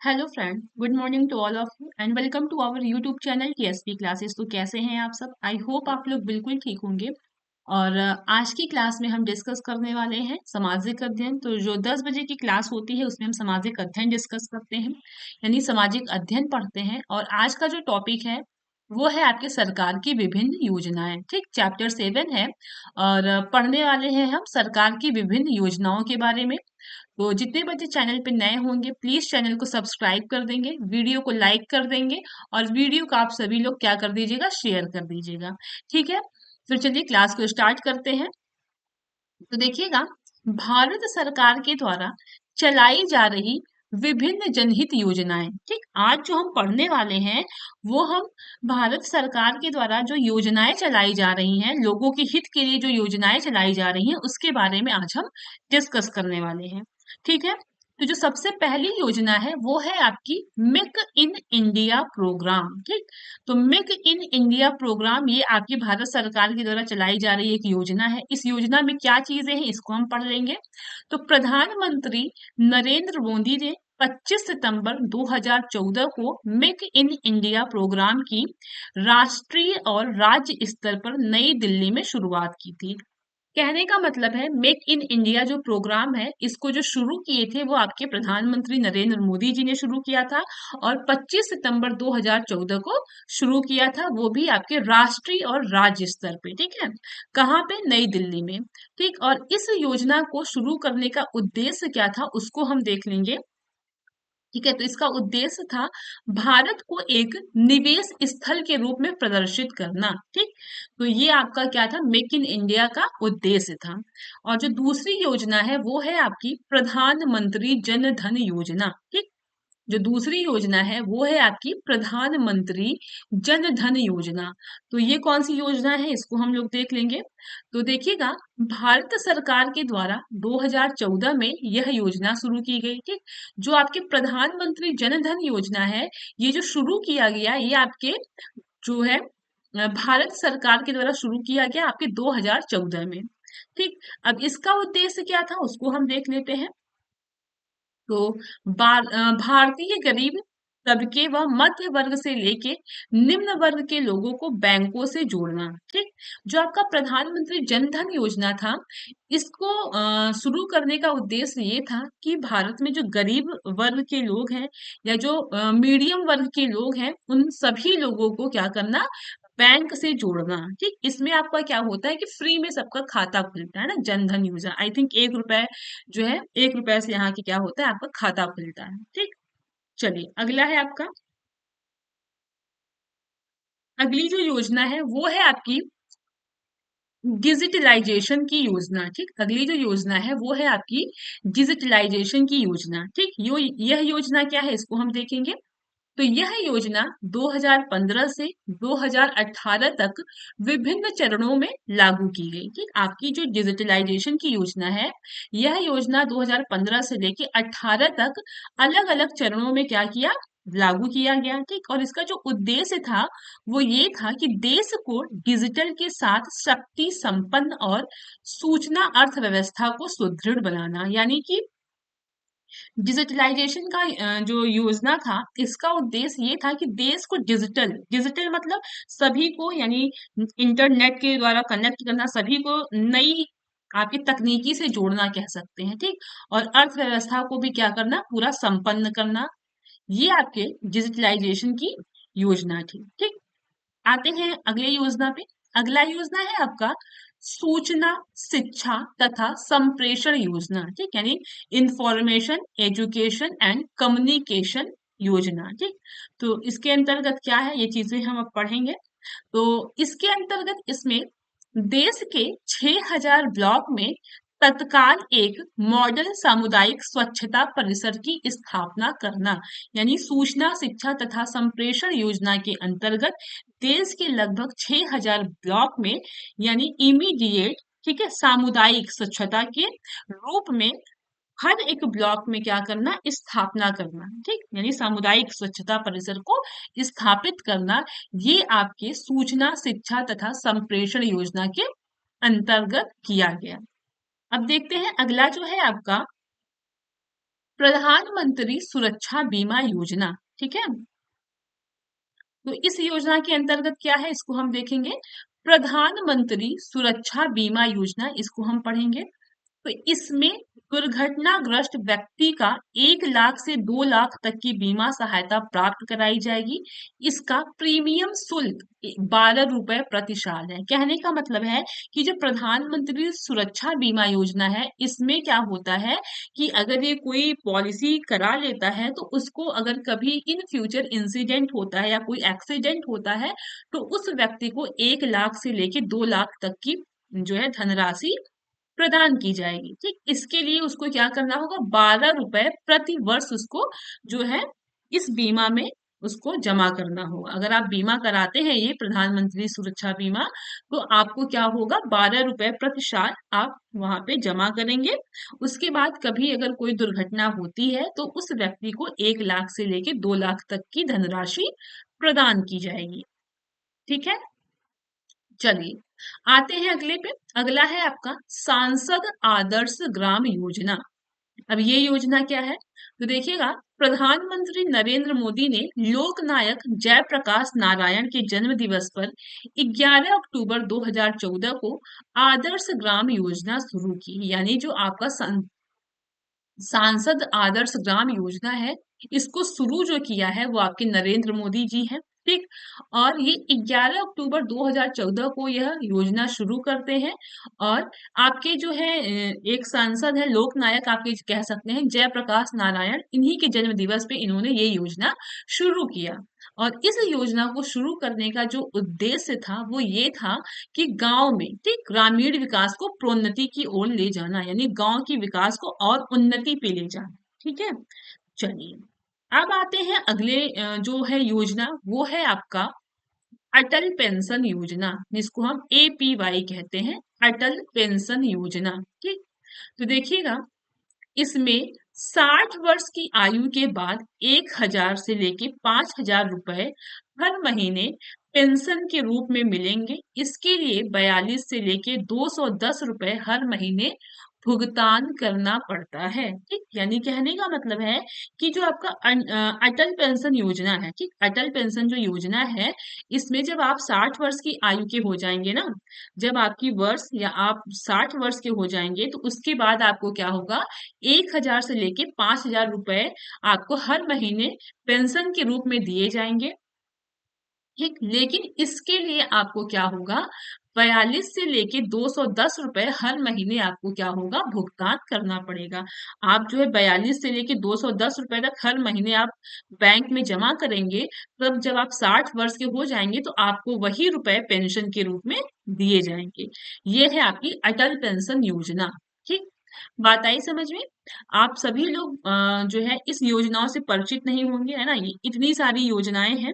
Hello friend, good morning to all of you and welcome to our YouTube channel TSP classes. तो कैसे हैं आप सब? I hope आप लोग बिल्कुल ठीक होंगे। और आज की क्लास में हम डिस्कस करने वाले हैं सामाजिक अध्ययन। तो जो 10 बजे की क्लास होती है उसमें हम सामाजिक अध्ययन डिस्कस करते हैं, यानी सामाजिक अध्ययन पढ़ते हैं। और आज का जो टॉपिक है वो है आपके सरकार की विभिन्न योजनाएं। ठीक, चैप्टर 7 है। और पढ़ने वाले हैं हम सरकार की विभिन्न योजनाओं के बारे में। तो जितने बच्चे चैनल पे नए होंगे प्लीज चैनल को सब्सक्राइब कर देंगे, वीडियो को लाइक कर देंगे और वीडियो को आप सभी लोग क्या कर दीजिएगा, शेयर कर दीजिएगा। ठीक है, फिर चलिए क्लास को स्टार्ट करते हैं। तो देखिएगा, भारत सरकार के द्वारा चलाई जा रही विभिन्न जनहित योजनाएं। ठीक, आज जो हम पढ़ने वाले हैं वो हम भारत सरकार के द्वारा जो योजनाएं चलाई जा रही हैं, लोगों के हित के लिए जो योजनाएं चलाई जा रही हैं उसके बारे में आज हम डिस्कस करने वाले हैं। ठीक है, तो जो सबसे पहली योजना है वो है आपकी मेक इन इंडिया प्रोग्राम। ठीक, तो मेक इन इंडिया प्रोग्राम ये आपकी भारत सरकार के द्वारा चलाई जा रही एक योजना है। इस योजना में क्या चीजें हैं इसको हम पढ़ लेंगे। तो प्रधानमंत्री नरेंद्र मोदी ने 25 सितंबर 2014 को मेक इन इंडिया प्रोग्राम की राष्ट्रीय और राज्य स्तर पर नई दिल्ली में शुरुआत की थी। कहने का मतलब है मेक इन इंडिया जो प्रोग्राम है इसको जो शुरू किए थे वो आपके प्रधानमंत्री नरेंद्र मोदी जी ने शुरू किया था। और 25 सितंबर 2014 को शुरू किया था, वो भी आपके राष्ट्रीय और राज्य स्तर पे। ठीक है, कहाँ पे? नई दिल्ली में। ठीक, और इस योजना को शुरू करने का उद्देश्य क्या था उसको हम देख लेंगे। ठीक है, तो इसका उद्देश्य था भारत को एक निवेश स्थल के रूप में प्रदर्शित करना। ठीक, तो ये आपका क्या था, मेक इन इंडिया का उद्देश्य था। और जो दूसरी योजना है वो है आपकी प्रधानमंत्री जन धन योजना। ठीक, जो दूसरी योजना है वो है आपकी प्रधानमंत्री जन धन योजना। तो ये कौन सी योजना है इसको हम लोग देख लेंगे। तो देखिएगा, भारत सरकार के द्वारा 2014 में यह योजना शुरू की गई। ठीक, जो आपके प्रधानमंत्री जन धन योजना है ये जो शुरू किया गया ये आपके जो है भारत सरकार के द्वारा शुरू किया गया आपके 2014 में। ठीक, अब इसका उद्देश्य क्या था उसको हम देख लेते हैं। तो भारतीय गरीब तबके व मध्य वर्ग से लेके निम्न वर्ग के लोगों को बैंकों से जोड़ना। ठीक, जो आपका प्रधानमंत्री जन धन योजना था इसको शुरू करने का उद्देश्य ये था कि भारत में जो गरीब वर्ग के लोग हैं या जो मीडियम वर्ग के लोग हैं उन सभी लोगों को क्या करना, बैंक से जोड़ना। ठीक, इसमें आपका क्या होता है कि फ्री में सबका खाता खुलता है ना, जन धन योजना। आई थिंक 1 रुपए जो है, 1 रुपए से यहाँ की क्या होता है, आपका खाता खुलता है। ठीक, चलिए अगला है आपका, अगली जो योजना है वो है आपकी डिजिटलाइजेशन की योजना। ठीक, अगली जो योजना है वो है आपकी डिजिटलाइजेशन की योजना। ठीक, यह योजना क्या है इसको हम देखेंगे। तो यह योजना 2015 से 2018 तक विभिन्न चरणों में लागू की गई। ठीक, आपकी जो डिजिटलाइजेशन की योजना है यह योजना 2015 से लेके 18 तक अलग अलग चरणों में क्या किया, लागू किया गया। ठीक, और इसका जो उद्देश्य था वो ये था कि देश को डिजिटल के साथ शक्ति संपन्न और सूचना अर्थव्यवस्था को सुदृढ़ बनाना। यानी कि डिजिटलाइजेशन का जो योजना था इसका उद्देश्य ये था कि देश को डिजिटल, डिजिटल मतलब सभी को, यानी इंटरनेट के द्वारा कनेक्ट करना, सभी को नई आपकी तकनीकी से जोड़ना कह सकते हैं। ठीक, और अर्थव्यवस्था को भी क्या करना, पूरा संपन्न करना। ये आपके डिजिटलाइजेशन की योजना थी। ठीक, आते हैं अगले योजना पे। अगला योजना है आपका सूचना शिक्षा तथा संप्रेषण योजना। ठीक, यानी इंफॉर्मेशन एजुकेशन एंड कम्युनिकेशन योजना। ठीक, तो इसके अंतर्गत क्या है ये चीजें हम अब पढ़ेंगे। तो इसके अंतर्गत इसमें देश के 6000 ब्लॉक में तत्काल एक मॉडल सामुदायिक स्वच्छता परिसर की स्थापना करना। यानी सूचना शिक्षा तथा संप्रेषण योजना के अंतर्गत देश के लगभग 6000 ब्लॉक में, यानी इमीडिएट, ठीक है, सामुदायिक स्वच्छता के रूप में हर एक ब्लॉक में क्या करना, स्थापना करना। ठीक, यानी सामुदायिक स्वच्छता परिसर को स्थापित करना, ये आपके सूचना शिक्षा तथा संप्रेषण योजना के अंतर्गत किया गया। अब देखते हैं अगला जो है आपका प्रधानमंत्री सुरक्षा बीमा योजना। ठीक है, तो इस योजना के अंतर्गत क्या है इसको हम देखेंगे। प्रधानमंत्री सुरक्षा बीमा योजना, इसको हम पढ़ेंगे। तो इसमें दुर्घटनाग्रस्त व्यक्ति का 1 लाख से 2 लाख तक की बीमा सहायता प्राप्त कराई जाएगी। इसका प्रीमियम शुल्क 12 रुपए प्रति साल है। कहने का मतलब है कि जो प्रधानमंत्री सुरक्षा बीमा योजना है, इसमें क्या होता है कि अगर ये कोई पॉलिसी करा लेता है तो उसको अगर कभी इन फ्यूचर इंसिडेंट होता है या कोई एक्सीडेंट होता है, तो उस व्यक्ति को 1 लाख से लेके 2 लाख तक की जो है धनराशि प्रदान की जाएगी। ठीक, इसके लिए उसको क्या करना होगा, 12 रुपए प्रति वर्ष उसको जो है इस बीमा में उसको जमा करना होगा। अगर आप बीमा कराते हैं ये प्रधानमंत्री सुरक्षा बीमा, तो आपको क्या होगा, 12 रुपए प्रति साल आप वहां पे जमा करेंगे। उसके बाद कभी अगर कोई दुर्घटना होती है तो उस व्यक्ति को 1 लाख से लेके 2 लाख तक की धनराशि प्रदान की जाएगी। ठीक है, चलिए आते हैं अगले पे। अगला है आपका सांसद आदर्श ग्राम योजना। अब ये योजना क्या है, तो देखिएगा, प्रधानमंत्री नरेंद्र मोदी ने लोकनायक जयप्रकाश नारायण के जन्म दिवस पर 11 अक्टूबर 2014 को आदर्श ग्राम योजना शुरू की। यानी जो आपका सांसद आदर्श ग्राम योजना है, इसको शुरू जो किया है वो आपके नरेंद्र मोदी जी हैं। ठीक, और ये 11 अक्टूबर 2014 को यह योजना शुरू करते हैं। और आपके जो है एक सांसद है, लोकनायक आपके कह सकते हैं, जयप्रकाश नारायण, इन्हीं के जन्म दिवस पे इन्होंने ये योजना शुरू किया। और इस योजना को शुरू करने का जो उद्देश्य था वो ये था कि गांव में, ठीक, ग्रामीण विकास को प्रोन्नति की ओर ले जाना, यानी गांव की विकास को और उन्नति पे ले जाना। ठीक है, चलिए अब आते हैं अगले जो है योजना, वो है आपका अटल पेंशन योजना, जिसको हम APY कहते हैं, अटल पेंशन योजना। ठीक, तो देखिएगा, इसमें 60 वर्ष की आयु के बाद 1,000 से लेके 5,000 रुपए हर महीने पेंशन के रूप में मिलेंगे। इसके लिए 42 से लेके 210 रुपए हर महीने भुगतान करना पड़ता है। ठीक, यानी कहने का मतलब है कि जो आपका अटल पेंशन योजना है, ठीक, अटल पेंशन जो योजना है, इसमें जब आप 60 वर्ष की आयु के हो जाएंगे ना, जब आपकी वर्ष या आप 60 वर्ष के हो जाएंगे, तो उसके बाद आपको क्या होगा, 1,000 से लेके 5,000 रुपए आपको हर महीने पेंशन के रूप में दिए जाएंगे। ठीक, लेकिन इसके लिए आपको क्या होगा, 42 से लेके 210 रुपए हर महीने आपको क्या होगा, भुगतान करना पड़ेगा। आप जो है 42 से लेके 210 रुपए तक हर महीने आप बैंक में जमा करेंगे, तब जब आप 60 वर्ष के हो जाएंगे तो आपको वही रुपए पेंशन के रूप में दिए जाएंगे। ये है आपकी अटल पेंशन योजना। ठीक, बात आई समझ में। आप सभी लोग जो है इस योजनाओं से परिचित नहीं होंगे, है ना। ये इतनी सारी योजनाएं हैं,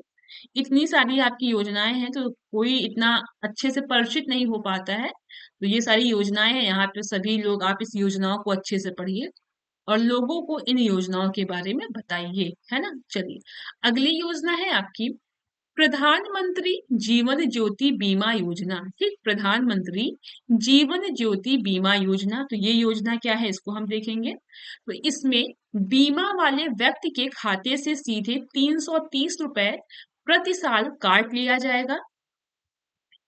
इतनी सारी आपकी योजनाएं हैं, तो कोई इतना अच्छे से परिचित नहीं हो पाता है। तो ये सारी योजनाएं हैं, यहाँ पे सभी लोग आप इस योजनाओं को अच्छे से पढ़िए और लोगों को इन योजनाओं के बारे में बताइए, है ना। चलिए अगली योजना है आपकी प्रधानमंत्री जीवन ज्योति बीमा योजना। ठीक, प्रधानमंत्री जीवन ज्योति बीमा योजना, तो ये योजना क्या है इसको हम देखेंगे। तो इसमें बीमा वाले व्यक्ति के खाते से सीधे 330 रुपए प्रति साल काट लिया जाएगा।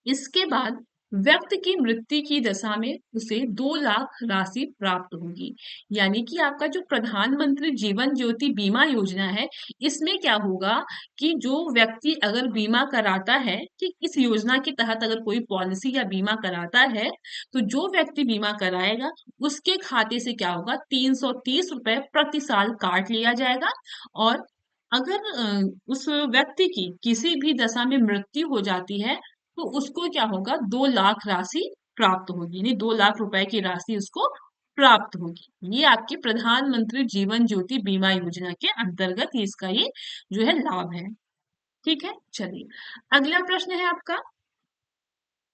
इसके बाद व्यक्ति की मृत्यु की दशा में उसे 2 लाख राशि प्राप्त होगी। यानी कि आपका जो प्रधानमंत्री जीवन ज्योति बीमा योजना है, इसमें क्या होगा कि जो व्यक्ति अगर बीमा कराता है, कि इस योजना के तहत अगर कोई पॉलिसी या बीमा कराता है, तो जो व्यक्ति बीमा कराएगा उसके खाते से क्या होगा, 330 रुपए प्रति साल काट लिया जाएगा। और अगर उस व्यक्ति की किसी भी दशा में मृत्यु हो जाती है, तो उसको क्या होगा, 2 लाख राशि प्राप्त होगी, यानी 2 लाख रुपए की राशि उसको प्राप्त होगी। ये आपके प्रधानमंत्री जीवन ज्योति बीमा योजना के अंतर्गत ही इसका ये जो है लाभ है। ठीक है, चलिए अगला प्रश्न है आपका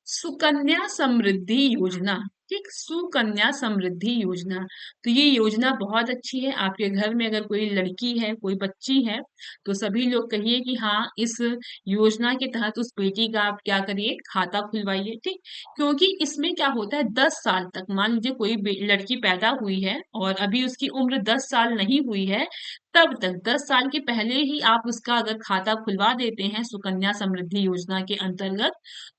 सुकन्या समृद्धि योजना। ठीक, सुकन्या समृद्धि योजना। तो ये योजना बहुत अच्छी है। आपके घर में अगर कोई लड़की है, कोई बच्ची है, तो सभी लोग कहिए कि हाँ, इस योजना के तहत उस बेटी का आप क्या करिए, खाता खुलवाइए। ठीक, क्योंकि इसमें क्या होता है, 10 साल तक, मान लीजिए कोई लड़की पैदा हुई है और अभी उसकी उम्र 10 साल नहीं हुई है, तब तक 10 साल के पहले ही आप उसका अगर खाता खुलवा देते हैं सुकन्या समृद्धि योजना के अंतर्गत,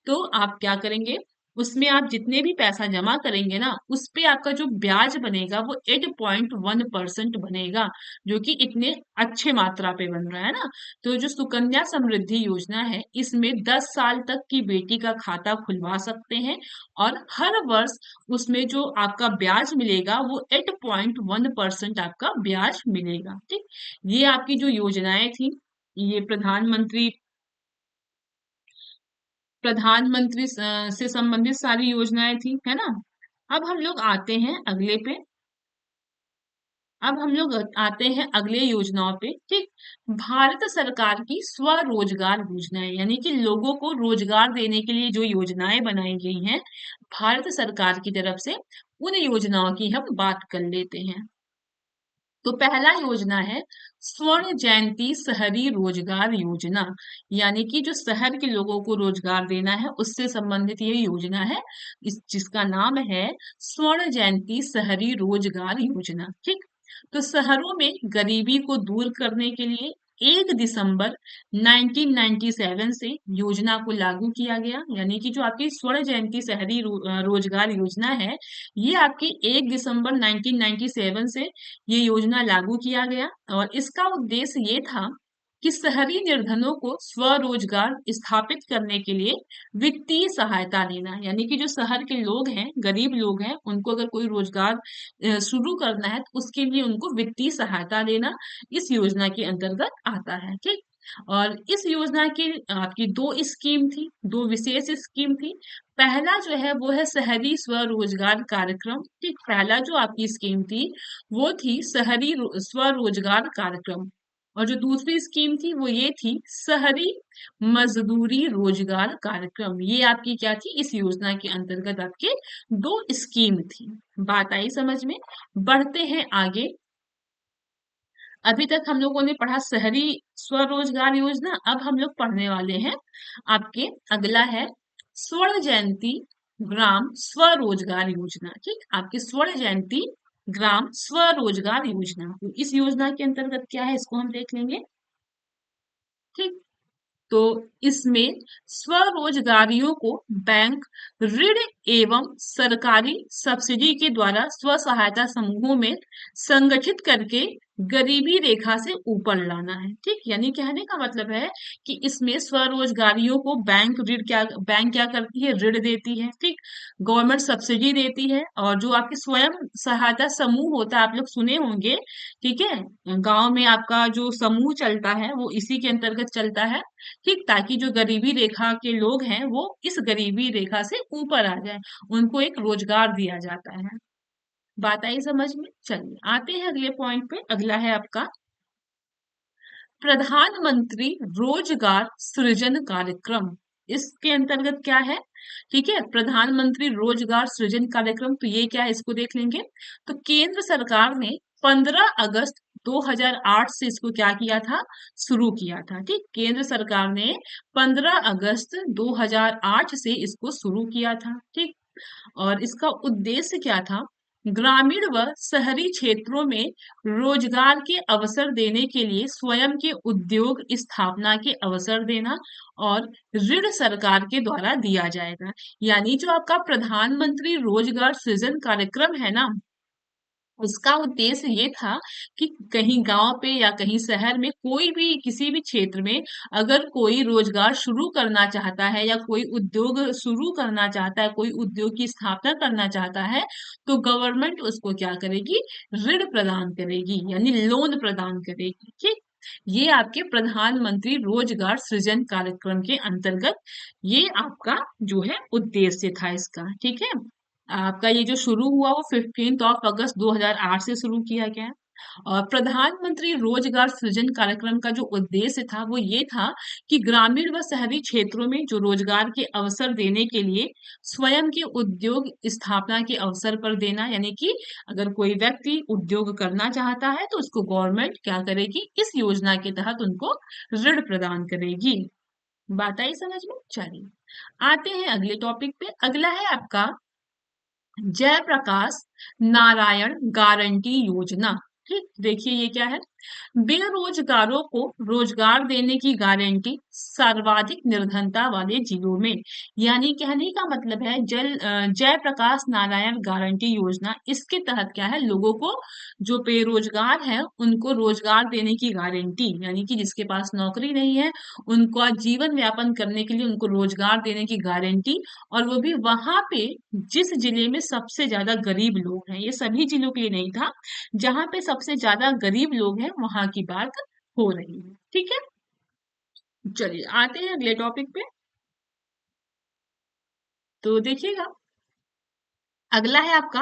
तो आप क्या करेंगे, उसमें आप जितने भी पैसा जमा करेंगे ना, उस पे आपका जो ब्याज बनेगा वो 8.1% बनेगा, जो कि इतने अच्छे मात्रा पे बन रहा है ना। तो जो सुकन्या समृद्धि योजना है, इसमें 10 साल तक की बेटी का खाता खुलवा सकते हैं और हर वर्ष उसमें जो आपका ब्याज मिलेगा वो 8.1% आपका ब्याज मिलेगा। ठीक, ये आपकी जो योजनाएं थी, ये प्रधानमंत्री से संबंधित सारी योजनाएं थी, है ना। अब हम लोग आते हैं अगले पे। अब हम लोग आते हैं अगले योजनाओं पे। ठीक, भारत सरकार की स्वरोजगार योजनाएं, यानी कि लोगों को रोजगार देने के लिए जो योजनाएं बनाई गई हैं भारत सरकार की तरफ से, उन योजनाओं की हम बात कर लेते हैं। तो पहला योजना है स्वर्ण जयंती शहरी रोजगार योजना, यानी कि जो शहर के लोगों को रोजगार देना है उससे संबंधित ये योजना है, इस जिसका नाम है स्वर्ण जयंती शहरी रोजगार योजना। ठीक, तो शहरों में गरीबी को दूर करने के लिए 1 दिसंबर 1997 से योजना को लागू किया गया, यानी कि जो आपकी स्वर्ण जयंती शहरी रोजगार योजना है, ये आपकी 1 दिसंबर 1997 से ये योजना लागू किया गया और इसका उद्देश्य ये था कि शहरी निर्धनों को स्वरोजगार स्थापित करने के लिए वित्तीय सहायता देना, यानी कि जो शहर के लोग हैं, गरीब लोग हैं, उनको अगर कोई रोजगार शुरू करना है तो उसके लिए उनको वित्तीय सहायता देना इस योजना के अंतर्गत आता है। ठीक, और इस योजना की आपकी दो स्कीम थी, दो विशेष स्कीम थी। पहला जो है वो है शहरी स्वरोजगार कार्यक्रम। ठीक, पहला जो आपकी स्कीम थी वो थी शहरी स्वरोजगार कार्यक्रम, और जो दूसरी स्कीम थी वो ये थी शहरी मजदूरी रोजगार कार्यक्रम। ये आपकी क्या थी, इस योजना के अंतर्गत आपके दो स्कीम थी। बात आई समझ में। बढ़ते हैं आगे। अभी तक हम लोगों ने पढ़ा शहरी स्वरोजगार योजना, अब हम लोग पढ़ने वाले हैं आपके, अगला है स्वर्ण जयंती ग्राम स्वरोजगार योजना। ठीक, आपकी स्वर्ण जयंती ग्राम स्वरोजगार योजना, तो इस योजना के अंतर्गत क्या है इसको हम देख लेंगे। ठीक, तो इसमें स्वरोजगारियों को बैंक ऋण एवं सरकारी सब्सिडी के द्वारा स्व सहायता समूहों में संगठित करके गरीबी रेखा से ऊपर लाना है। ठीक, यानी कहने का मतलब है कि इसमें स्वरोजगारियों को बैंक क्या करती है, ऋण देती है। ठीक, गवर्नमेंट सब्सिडी देती है, और जो आपके स्वयं सहायता समूह होता है, आप लोग सुने होंगे, ठीक है, गांव में आपका जो समूह चलता है वो इसी के अंतर्गत चलता है। ठीक, ताकि जो गरीबी रेखा के लोग हैं वो इस गरीबी रेखा से ऊपर आ जाए, उनको एक रोजगार दिया जाता है। बात आई समझ में। चलिए आते हैं अगले पॉइंट पे। अगला है आपका प्रधानमंत्री रोजगार सृजन कार्यक्रम। इसके अंतर्गत क्या है, ठीक है, प्रधानमंत्री रोजगार सृजन कार्यक्रम, तो ये क्या है इसको देख लेंगे। तो केंद्र सरकार ने 15 अगस्त 2008 से इसको क्या किया था, शुरू किया था। ठीक, केंद्र सरकार ने 15 अगस्त 2008 से इसको शुरू किया था। ठीक, और इसका उद्देश्य क्या था, ग्रामीण व शहरी क्षेत्रों में रोजगार के अवसर देने के लिए स्वयं के उद्योग स्थापना के अवसर देना, और ऋण सरकार के द्वारा दिया जाएगा। यानी जो आपका प्रधानमंत्री रोजगार सृजन कार्यक्रम है ना, उसका उद्देश्य ये था कि कहीं गांव पे या कहीं शहर में, कोई भी किसी भी क्षेत्र में अगर कोई रोजगार शुरू करना चाहता है या कोई उद्योग शुरू करना चाहता है, कोई उद्योग की स्थापना करना चाहता है, तो गवर्नमेंट उसको क्या करेगी, ऋण प्रदान करेगी, यानी लोन प्रदान करेगी। ठीक, ये आपके प्रधानमंत्री रोजगार सृजन कार्यक्रम के अंतर्गत ये आपका जो है उद्देश्य था इसका। ठीक है, आपका ये जो शुरू हुआ वो 15 अगस्त 2008 से शुरू किया गया। और प्रधानमंत्री रोजगार सृजन कार्यक्रम का जो उद्देश्य था वो ये था कि ग्रामीण व शहरी क्षेत्रों में जो रोजगार के अवसर देने के लिए स्वयं के उद्योग स्थापना के अवसर पर देना, यानी कि अगर कोई व्यक्ति उद्योग करना चाहता है तो उसको गवर्नमेंट क्या करेगी, इस योजना के तहत उनको ऋण प्रदान करेगी। बात आई समझ में? चलिए आते हैं अगले टॉपिक पे। अगला है आपका जयप्रकाश नारायण गारंटी योजना। ठीक, देखिए ये क्या है। बेरोजगारों को रोजगार देने की गारंटी सर्वाधिक निर्धनता वाले जिलों में, यानी कहने का मतलब है जयप्रकाश नारायण गारंटी योजना, इसके तहत क्या है, लोगों को जो बेरोजगार है उनको रोजगार देने की गारंटी, यानी कि जिसके पास नौकरी नहीं है उनको जीवन यापन करने के लिए उनको रोजगार देने की गारंटी, और वो भी वहां पे जिस जिले में सबसे ज्यादा गरीब लोग हैं। ये सभी जिलों के लिए नहीं था, जहां पे सबसे ज्यादा गरीब लोग हैं वहां की बात हो रही है। ठीक है, चलिए आते हैं अगले टॉपिक पे। तो देखिएगा, अगला है आपका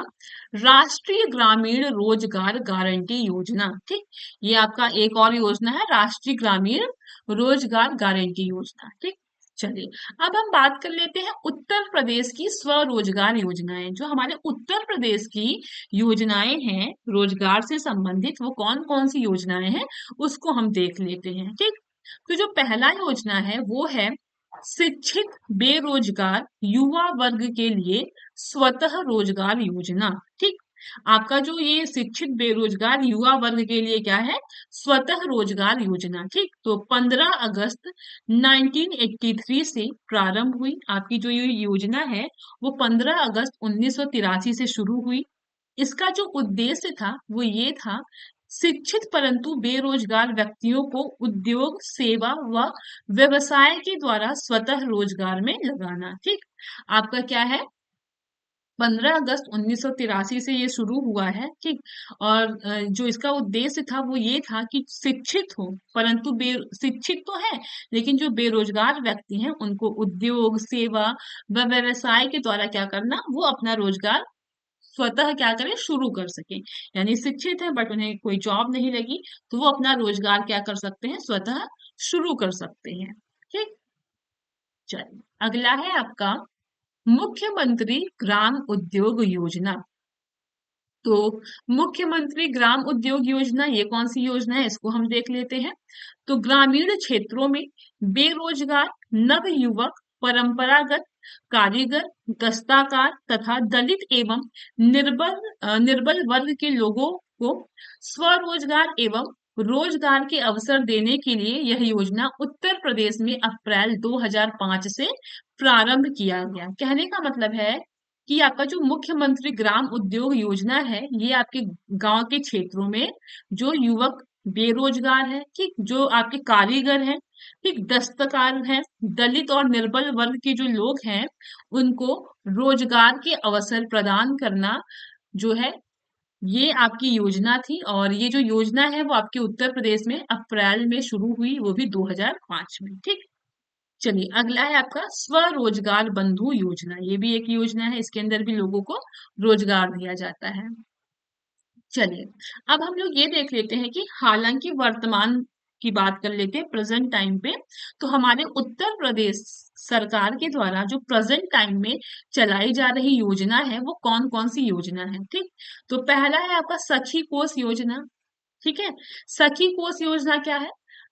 राष्ट्रीय ग्रामीण रोजगार गारंटी योजना। ठीक, ये आपका एक और योजना है, राष्ट्रीय ग्रामीण रोजगार गारंटी योजना। ठीक, चलिए अब हम बात कर लेते हैं उत्तर प्रदेश की स्वरोजगार योजनाएं। जो हमारे उत्तर प्रदेश की योजनाएं हैं रोजगार से संबंधित, वो कौन कौन सी योजनाएं हैं उसको हम देख लेते हैं। ठीक, तो जो पहला योजना है वो है शिक्षित बेरोजगार युवा वर्ग के लिए स्वतः रोजगार योजना। ठीक, आपका जो ये शिक्षित बेरोजगार युवा वर्ग के लिए क्या है, स्वतः रोजगार योजना। ठीक, तो 15 अगस्त 1983 से प्रारंभ हुई। आपकी जो ये योजना है वो 15 अगस्त 1983 से शुरू हुई। इसका जो उद्देश्य था वो ये था, शिक्षित परंतु बेरोजगार व्यक्तियों को उद्योग सेवा व व्यवसाय के द्वारा स्वतः रोजगार में लगाना। ठीक, आपका क्या है, 15 अगस्त 1983 से ये शुरू हुआ है। ठीक, और जो इसका उद्देश्य था वो ये था कि शिक्षित हो परंतु बे शिक्षित तो है लेकिन जो बेरोजगार व्यक्ति हैं उनको उद्योग सेवा व व्यवसाय के द्वारा क्या करना, वो अपना रोजगार स्वतः क्या करें, शुरू कर सके। यानी शिक्षित है बट उन्हें कोई जॉब नहीं लगी तो वो अपना रोजगार क्या कर सकते हैं, स्वतः शुरू कर सकते हैं। ठीक, चलिए अगला है आपका मुख्यमंत्री ग्राम उद्योग योजना। तो मुख्यमंत्री ग्राम उद्योग योजना ये कौन सी योजना है, इसको हम देख लेते हैं। तो ग्रामीण क्षेत्रों में बेरोजगार नव युवक, परंपरागत कारीगर, दस्तकार तथा दलित एवं निर्बल वर्ग के लोगों को स्वरोजगार एवं रोजगार के अवसर देने के लिए यह योजना उत्तर प्रदेश में अप्रैल 2005 से प्रारंभ किया गया। कहने का मतलब है कि आपका जो मुख्यमंत्री ग्राम उद्योग योजना है ये आपके गांव के क्षेत्रों में जो युवक बेरोजगार है, ठीक, जो आपके कारीगर हैं, ठीक, दस्तकार हैं, दलित और निर्बल वर्ग के जो लोग हैं उनको रोजगार के अवसर प्रदान करना जो है, ये आपकी योजना थी। और ये जो योजना है वो आपके उत्तर प्रदेश में अप्रैल में शुरू हुई, वो भी 2005 में। ठीक, चलिए अगला है आपका स्वरोजगार बंधु योजना। ये भी एक योजना है, इसके अंदर भी लोगों को रोजगार दिया जाता है। चलिए अब हम लोग ये देख लेते हैं कि हालांकि वर्तमान की बात कर लेते हैं, प्रेजेंट टाइम पे, तो हमारे उत्तर प्रदेश सरकार के द्वारा जो प्रेजेंट टाइम में चलाई जा रही योजना है वो कौन कौन सी योजना है। ठीक, तो पहला है आपका सखी कोष योजना। ठीक है, सखी कोष योजना क्या है,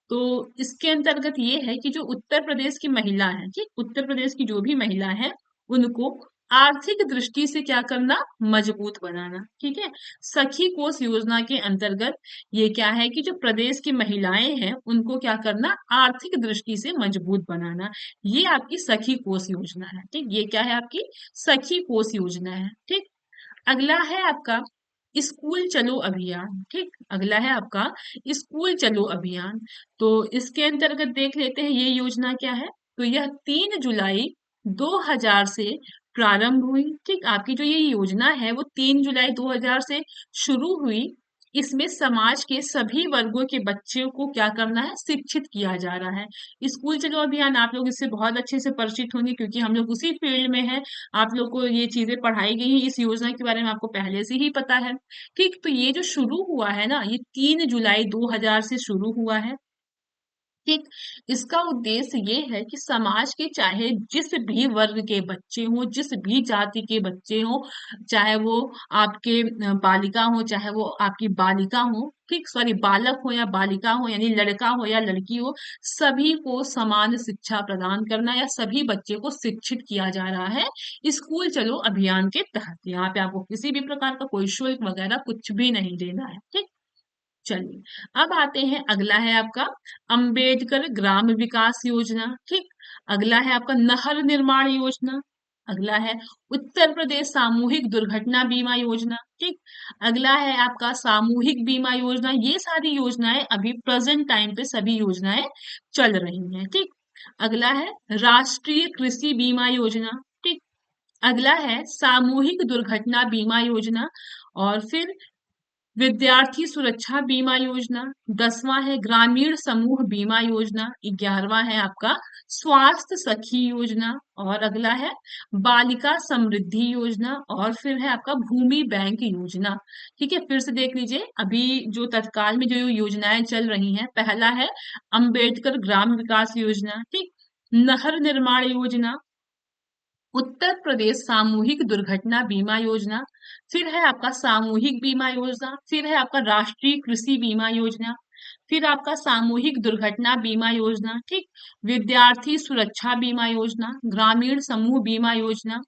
तो इसके अंतर्गत ये है कि जो उत्तर प्रदेश की महिला है, ठीक, उत्तर प्रदेश की जो भी महिला है उनको आर्थिक दृष्टि से क्या करना, मजबूत बनाना। ठीक है, सखी कोष योजना के अंतर्गत ये क्या है कि जो प्रदेश की महिलाएं हैं उनको क्या करना, आर्थिक दृष्टि से मजबूत बनाना। ये आपकी सखी कोष योजना है। ठीक, ये क्या है, आपकी सखी कोष योजना है। ठीक, अगला है आपका स्कूल चलो अभियान। ठीक, अगला है आपका स्कूल चलो अभियान। तो इसके अंतर्गत देख लेते हैं ये योजना क्या है। तो यह 3 जुलाई 2000 से प्रारंभ हुई। ठीक, आपकी जो ये योजना है वो 3 जुलाई 2000 से शुरू हुई। इसमें समाज के सभी वर्गों के बच्चों को क्या करना है, शिक्षित किया जा रहा है। स्कूल चलो अभियान आप लोग इससे बहुत अच्छे से परिचित होंगे क्योंकि हम लोग उसी फील्ड में हैं। आप लोग को ये चीजें पढ़ाई गई हैं, इस योजना के बारे में आपको पहले से ही पता है। ठीक, तो ये जो शुरू हुआ है ना, ये 3 जुलाई 2000 से शुरू हुआ है। ठीक, इसका उद्देश्य ये है कि समाज के चाहे जिस भी वर्ग के बच्चे हों, जिस भी जाति के बच्चे हों, चाहे वो आपके बालिका हो, चाहे वो आपकी बालिका हो, ठीक, सॉरी, बालक हो या बालिका हो, यानी लड़का हो या लड़की हो, सभी को समान शिक्षा प्रदान करना या सभी बच्चे को शिक्षित किया जा रहा है स्कूल चलो अभियान के तहत। यहाँ पे आपको किसी भी प्रकार का कोई शुल्क वगैरह कुछ भी नहीं देना है। ठीक, चलिए, अब आते हैं, अगला है आपका अंबेडकर ग्राम विकास योजना। ठीक, अगला है आपका नहर निर्माण योजना। अगला है उत्तर प्रदेश सामूहिक दुर्घटना बीमा योजना। ठीक, अगला है आपका सामूहिक बीमा योजना। ये सारी योजनाएं अभी प्रेजेंट टाइम पे सभी योजनाएं चल रही हैं। ठीक, अगला है राष्ट्रीय कृषि बीमा योजना। ठीक, अगला है सामूहिक दुर्घटना बीमा योजना। और फिर विद्यार्थी सुरक्षा बीमा योजना। 10वां है ग्रामीण समूह बीमा योजना। 11वां है आपका स्वास्थ्य सखी योजना। और अगला है बालिका समृद्धि योजना। और फिर है आपका भूमि बैंक योजना। ठीक है, फिर से देख लीजिए, अभी जो तत्काल में जो योजनाएं चल रही हैं, पहला है अंबेडकर ग्राम विकास योजना। ठीक, नहर निर्माण योजना, उत्तर प्रदेश सामूहिक दुर्घटना बीमा योजना, फिर है आपका सामूहिक बीमा योजना, फिर है आपका राष्ट्रीय कृषि बीमा योजना, फिर आपका सामूहिक दुर्घटना बीमा योजना। ठीक, विद्यार्थी सुरक्षा बीमा योजना, ग्रामीण समूह बीमा योजना,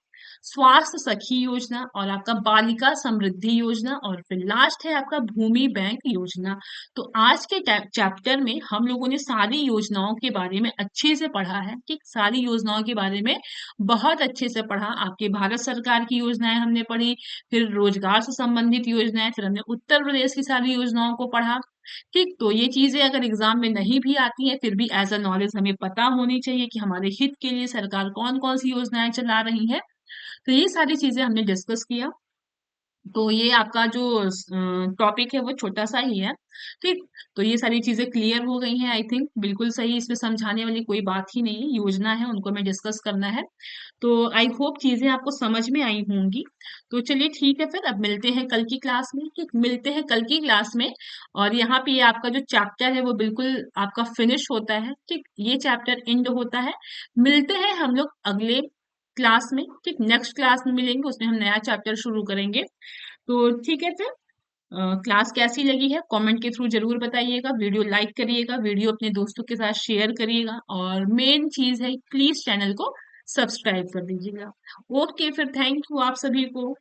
स्वास्थ्य सखी योजना और आपका बालिका समृद्धि योजना और फिर लास्ट है आपका भूमि बैंक योजना। तो आज के चैप्टर में हम लोगों ने सारी योजनाओं के बारे में अच्छे से पढ़ा है। ठीक, सारी योजनाओं के बारे में बहुत अच्छे से पढ़ा। आपके भारत सरकार की योजनाएं हमने पढ़ी, फिर रोजगार से संबंधित योजनाएं, फिर हमने उत्तर प्रदेश की सारी योजनाओं को पढ़ा। ठीक, तो ये चीजें अगर एग्जाम में नहीं भी आती हैं, फिर भी एज अ नॉलेज हमें पता होनी चाहिए कि हमारे हित के लिए सरकार कौन कौन सी योजनाएं चला रही है। तो ये सारी चीजें हमने डिस्कस किया। तो ये आपका जो टॉपिक है वो छोटा सा ही है। ठीक, तो ये सारी चीजें क्लियर हो गई हैं, आई थिंक बिल्कुल सही, इसमें समझाने वाली कोई बात ही नहीं है। योजना है, उनको हमें डिस्कस करना है। तो आई होप चीजें आपको समझ में आई होंगी। तो चलिए ठीक है, फिर अब मिलते हैं कल की क्लास में। ठीक, मिलते हैं कल की क्लास में। और यहाँ पे ये आपका जो चैप्टर है वो बिल्कुल आपका फिनिश होता है। ठीक, ये चैप्टर एंड होता है। मिलते हैं हम लोग अगले क्लास में। ठीक, नेक्स्ट क्लास में मिलेंगे, उसमें हम नया चैप्टर शुरू करेंगे। तो ठीक है, फिर क्लास कैसी लगी है कमेंट के थ्रू जरूर बताइएगा। वीडियो लाइक करिएगा, वीडियो अपने दोस्तों के साथ शेयर करिएगा और मेन चीज है प्लीज चैनल को सब्सक्राइब कर दीजिएगा। ओके, फिर थैंक यू आप सभी को।